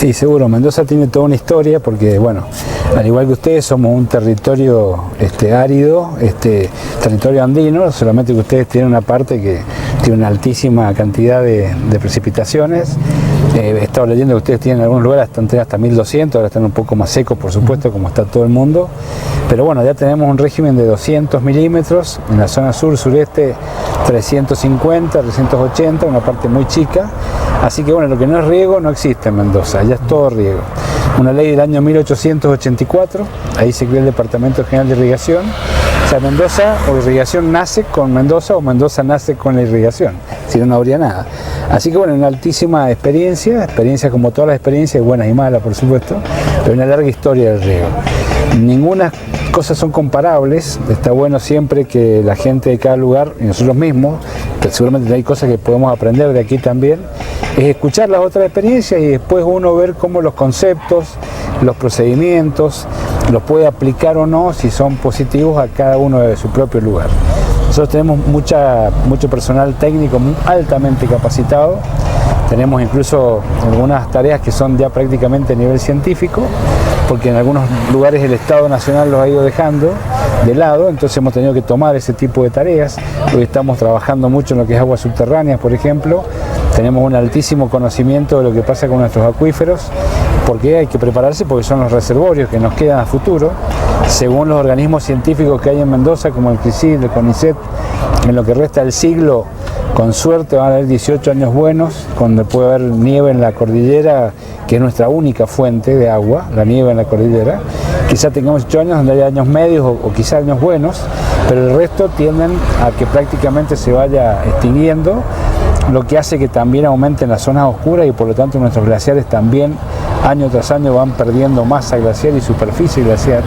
Sí, seguro. Mendoza tiene toda una historia porque, bueno, al igual que ustedes, somos un territorio árido, territorio andino, solamente que ustedes tienen una parte que tiene una altísima cantidad de precipitaciones. He estado leyendo que ustedes tienen en algunos lugares hasta 1200, ahora están un poco más secos, por supuesto, como está todo el mundo. Pero bueno, ya tenemos un régimen de 200 milímetros, en la zona sur, sureste, 350, 380, una parte muy chica. Así que bueno, lo que no es riego no existe en Mendoza, ya es todo riego. Una ley del año 1884, ahí se creó el Departamento General de Irrigación. O sea, Mendoza o irrigación nace con Mendoza o Mendoza nace con la irrigación, si no, no habría nada. Así que bueno, una altísima experiencia como todas las experiencias, buenas y malas por supuesto, pero una larga historia del riego. Ninguna cosas son comparables, está bueno siempre que la gente de cada lugar, y nosotros mismos, que seguramente hay cosas que podemos aprender de aquí también, es escuchar las otras experiencias y después uno ver cómo los conceptos, los procedimientos, los puede aplicar o no, si son positivos a cada uno de su propio lugar. Nosotros tenemos mucho personal técnico altamente capacitado, tenemos incluso algunas tareas que son ya prácticamente a nivel científico, porque en algunos lugares el Estado Nacional los ha ido dejando de lado, entonces hemos tenido que tomar ese tipo de tareas. Hoy estamos trabajando mucho en lo que es aguas subterráneas, por ejemplo. Tenemos un altísimo conocimiento de lo que pasa con nuestros acuíferos, porque hay que prepararse porque son los reservorios que nos quedan a futuro. Según los organismos científicos que hay en Mendoza, como el CRICIT, el CONICET, en lo que resta del siglo, con suerte van a haber 18 años buenos, donde puede haber nieve en la cordillera, que es nuestra única fuente de agua, la nieve en la cordillera. Quizá tengamos 8 años donde haya años medios o quizá años buenos, pero el resto tienden a que prácticamente se vaya extinguiendo, lo que hace que también aumenten las zonas oscuras y por lo tanto nuestros glaciares también año tras año van perdiendo masa glaciar y superficie glaciar.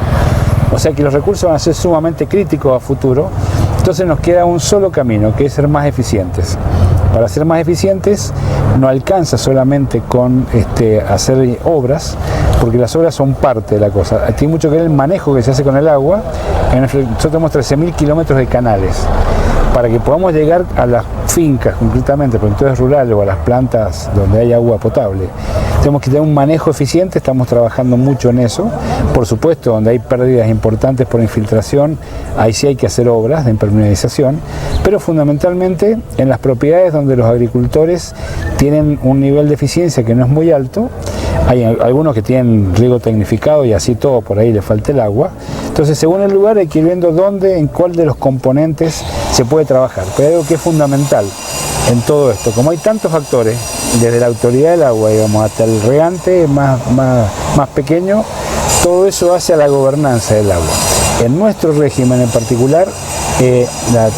O sea que los recursos van a ser sumamente críticos a futuro. Entonces nos queda un solo camino, que es ser más eficientes. Para ser más eficientes no alcanza solamente con hacer obras, porque las obras son parte de la cosa. Tiene mucho que ver el manejo que se hace con el agua. Nosotros tenemos 13.000 kilómetros de canales. Para que podamos llegar a las fincas, concretamente, productores rurales o a las plantas donde hay agua potable, tenemos que tener un manejo eficiente, estamos trabajando mucho en eso. Por supuesto, donde hay pérdidas importantes por infiltración, ahí sí hay que hacer obras de impermeabilización, pero fundamentalmente en las propiedades donde los agricultores tienen un nivel de eficiencia que no es muy alto, hay algunos que tienen riego tecnificado y así todo, por ahí le falta el agua. Entonces, según el lugar hay que ir viendo dónde, en cuál de los componentes se puede trabajar. Pero hay algo que es fundamental en todo esto. Como hay tantos factores, desde la autoridad del agua, digamos, hasta el regante más pequeño, todo eso hace a la gobernanza del agua. En nuestro régimen en particular,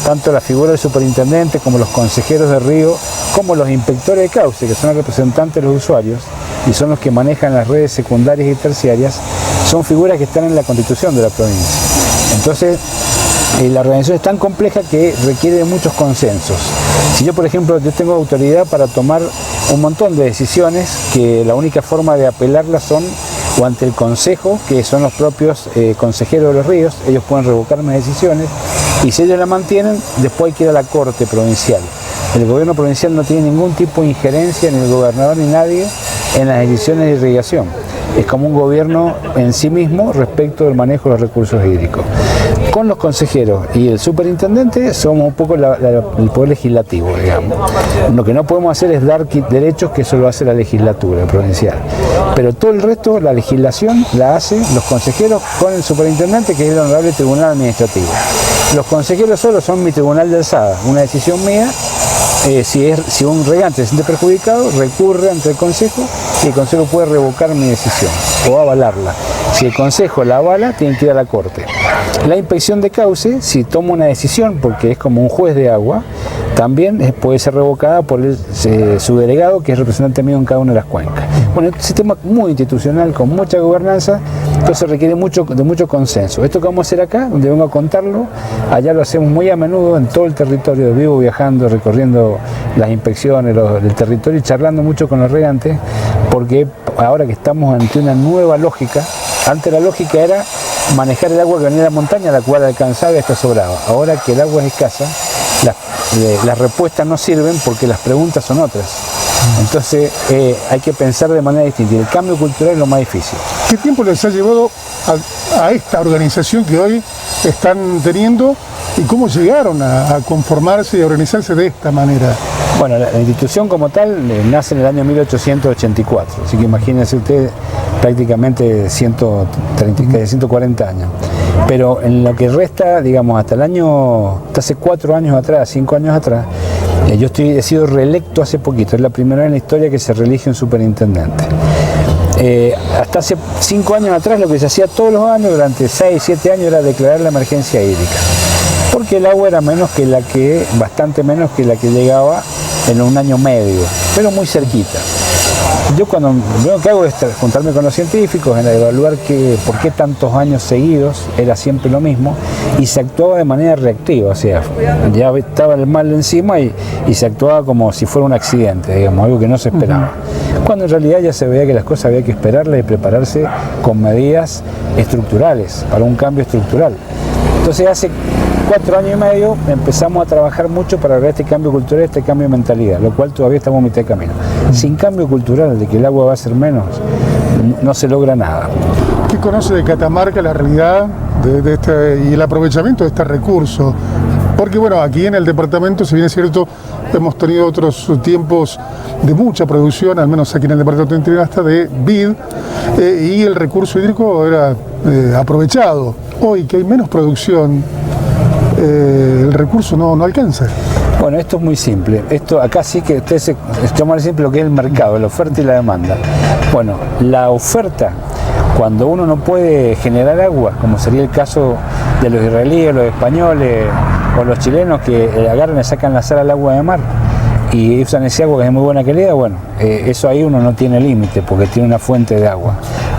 tanto la figura del superintendente como los consejeros de río, como los inspectores de cauce, que son los representantes de los usuarios y son los que manejan las redes secundarias y terciarias, son figuras que están en la Constitución de la provincia. Entonces, la organización es tan compleja que requiere de muchos consensos. Si yo, por ejemplo, tengo autoridad para tomar un montón de decisiones que la única forma de apelarlas son o ante el consejo, que son los propios consejeros de los ríos, ellos pueden revocarme decisiones y si ellos la mantienen, después hay que ir a la Corte Provincial. El gobierno provincial no tiene ningún tipo de injerencia, ni el gobernador ni nadie, en las decisiones de irrigación. Es como un gobierno en sí mismo respecto del manejo de los recursos hídricos. Con los consejeros y el superintendente somos un poco el poder legislativo, digamos. Lo que no podemos hacer es dar derechos, que eso lo hace la legislatura provincial. Pero todo el resto, la legislación la hacen los consejeros con el superintendente, que es el Honorable Tribunal Administrativo. Los consejeros solo son mi tribunal de alzada, una decisión mía. Si un regante se siente perjudicado, recurre ante el Consejo y el Consejo puede revocar mi decisión o avalarla. Si el Consejo la avala, tiene que ir a la Corte. La inspección de cauce, si toma una decisión, porque es como un juez de agua, también puede ser revocada por su delegado, que es representante mío en cada una de las cuencas. Bueno, es un sistema muy institucional, con mucha gobernanza, entonces requiere de mucho consenso. Esto que vamos a hacer acá, donde vengo a contarlo, allá lo hacemos muy a menudo en todo el territorio, vivo viajando, recorriendo las inspecciones del territorio y charlando mucho con los regantes, porque ahora que estamos ante una nueva lógica, antes la lógica era manejar el agua que venía de la montaña, la cual alcanzaba y hasta sobraba. Ahora que el agua es escasa, las respuestas no sirven porque las preguntas son otras. Entonces hay que pensar de manera distinta. Y el cambio cultural es lo más difícil. ¿Qué tiempo les ha llevado a esta organización que hoy están teniendo y cómo llegaron a conformarse y a organizarse de esta manera? Bueno, la institución como tal nace en el año 1884, así que imagínense ustedes prácticamente 140 años. Pero en lo que resta, digamos, hasta hace 4 años atrás, 5 años atrás, yo he sido reelecto hace poquito, es la primera vez en la historia que se reelige un superintendente. Hasta hace 5 años atrás lo que se hacía todos los años, durante 6, 7 años, era declarar la emergencia hídrica. Porque el agua era bastante menos que la que llegaba en un año medio, pero muy cerquita. Yo lo primero que hago es juntarme con los científicos, en evaluar por qué tantos años seguidos era siempre lo mismo, y se actuaba de manera reactiva, o sea, ya estaba el mal encima y se actuaba como si fuera un accidente, digamos, algo que no se esperaba. Cuando en realidad ya se veía que las cosas había que esperarlas y prepararse con medidas estructurales, para un cambio estructural. Entonces hace 4 años y medio empezamos a trabajar mucho para lograr este cambio cultural, este cambio de mentalidad, lo cual todavía estamos a mitad de camino. Sin cambio cultural de que el agua va a ser menos, no se logra nada. ¿Qué conoce de Catamarca la realidad y el aprovechamiento de este recurso? Porque bueno, aquí en el departamento, si bien es cierto, hemos tenido otros tiempos de mucha producción, al menos aquí en el departamento de Antofagasta, de vid, y el recurso hídrico era aprovechado. Hoy que hay menos producción, el recurso no alcanza. Bueno, esto es muy simple. Acá sí que ustedes toman simple lo que es el mercado, la oferta y la demanda. Bueno, la oferta, cuando uno no puede generar agua, como sería el caso de los israelíes, los españoles o los chilenos que agarran y sacan la sal al agua de mar y usan ese agua que es de muy buena calidad, bueno, eso ahí uno no tiene límite porque tiene una fuente de agua.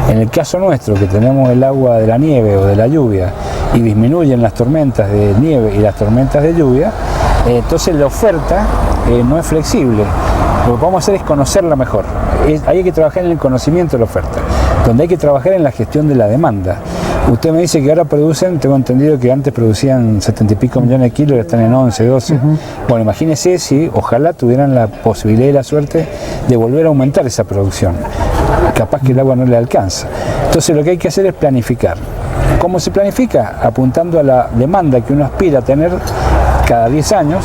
En el caso nuestro, que tenemos el agua de la nieve o de la lluvia y disminuyen las tormentas de nieve y las tormentas de lluvia, entonces la oferta no es flexible. Lo que podemos hacer es conocerla mejor. Hay que trabajar en el conocimiento de la oferta, donde hay que trabajar en la gestión de la demanda. Usted me dice que ahora producen, tengo entendido que antes producían 70 y pico millones de kilos y están en 11, 12. Bueno, imagínese si ojalá tuvieran la posibilidad y la suerte de volver a aumentar esa producción. Capaz que el agua no le alcanza. Entonces lo que hay que hacer es planificar. ¿Cómo se planifica? Apuntando a la demanda que uno aspira a tener cada 10 años,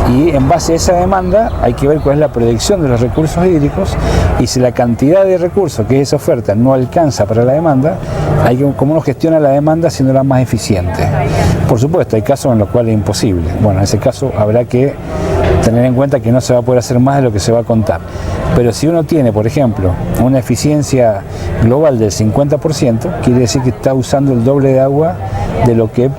y en base a esa demanda hay que ver cuál es la proyección de los recursos hídricos, y si la cantidad de recursos que es esa oferta no alcanza para la demanda, hay que cómo uno gestiona la demanda haciéndola más eficiente. Por supuesto, hay casos en los cuales es imposible. Bueno, en ese caso habrá que tener en cuenta que no se va a poder hacer más de lo que se va a contar. Pero si uno tiene, por ejemplo, una eficiencia global del 50%, quiere decir que está usando el doble de agua de lo que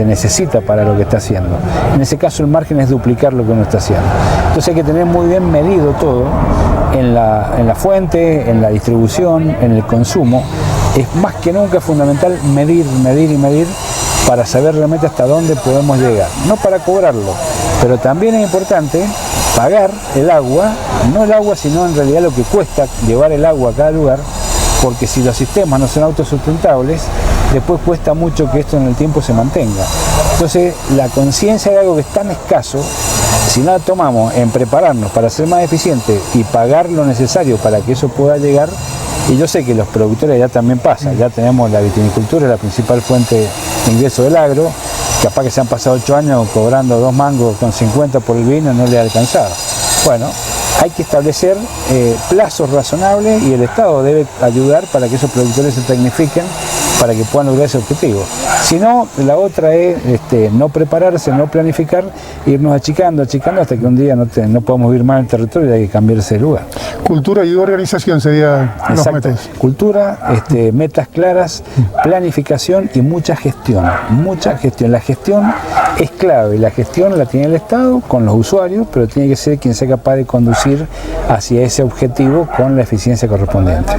necesita para lo que está haciendo. En ese caso el margen es duplicar lo que uno está haciendo. Entonces hay que tener muy bien medido todo en la fuente, en la distribución, en el consumo. Es más que nunca fundamental medir y medir para saber realmente hasta dónde podemos llegar. No para cobrarlo, pero también es importante pagar el agua, no el agua, sino en realidad lo que cuesta llevar el agua a cada lugar, porque si los sistemas no son autosustentables, después cuesta mucho que esto en el tiempo se mantenga. Entonces, la conciencia de algo que es tan escaso, si no la tomamos en prepararnos para ser más eficientes y pagar lo necesario para que eso pueda llegar, y yo sé que los productores ya también pasa, ya tenemos la vitivinicultura, la principal fuente de ingreso del agro, capaz que se han pasado 8 años cobrando 2 mangos con 50 por el vino y no le ha alcanzado. Bueno, hay que establecer plazos razonables y el Estado debe ayudar para que esos productores se tecnifiquen para que puedan lograr ese objetivo. Si no, la otra es no prepararse, no planificar, irnos achicando hasta que un día no podamos vivir más en el territorio y hay que cambiarse de lugar. Cultura y organización serían los metas. Cultura, metas claras, planificación y mucha gestión. La gestión es clave, la gestión la tiene el Estado con los usuarios, pero tiene que ser quien sea capaz de conducir hacia ese objetivo con la eficiencia correspondiente.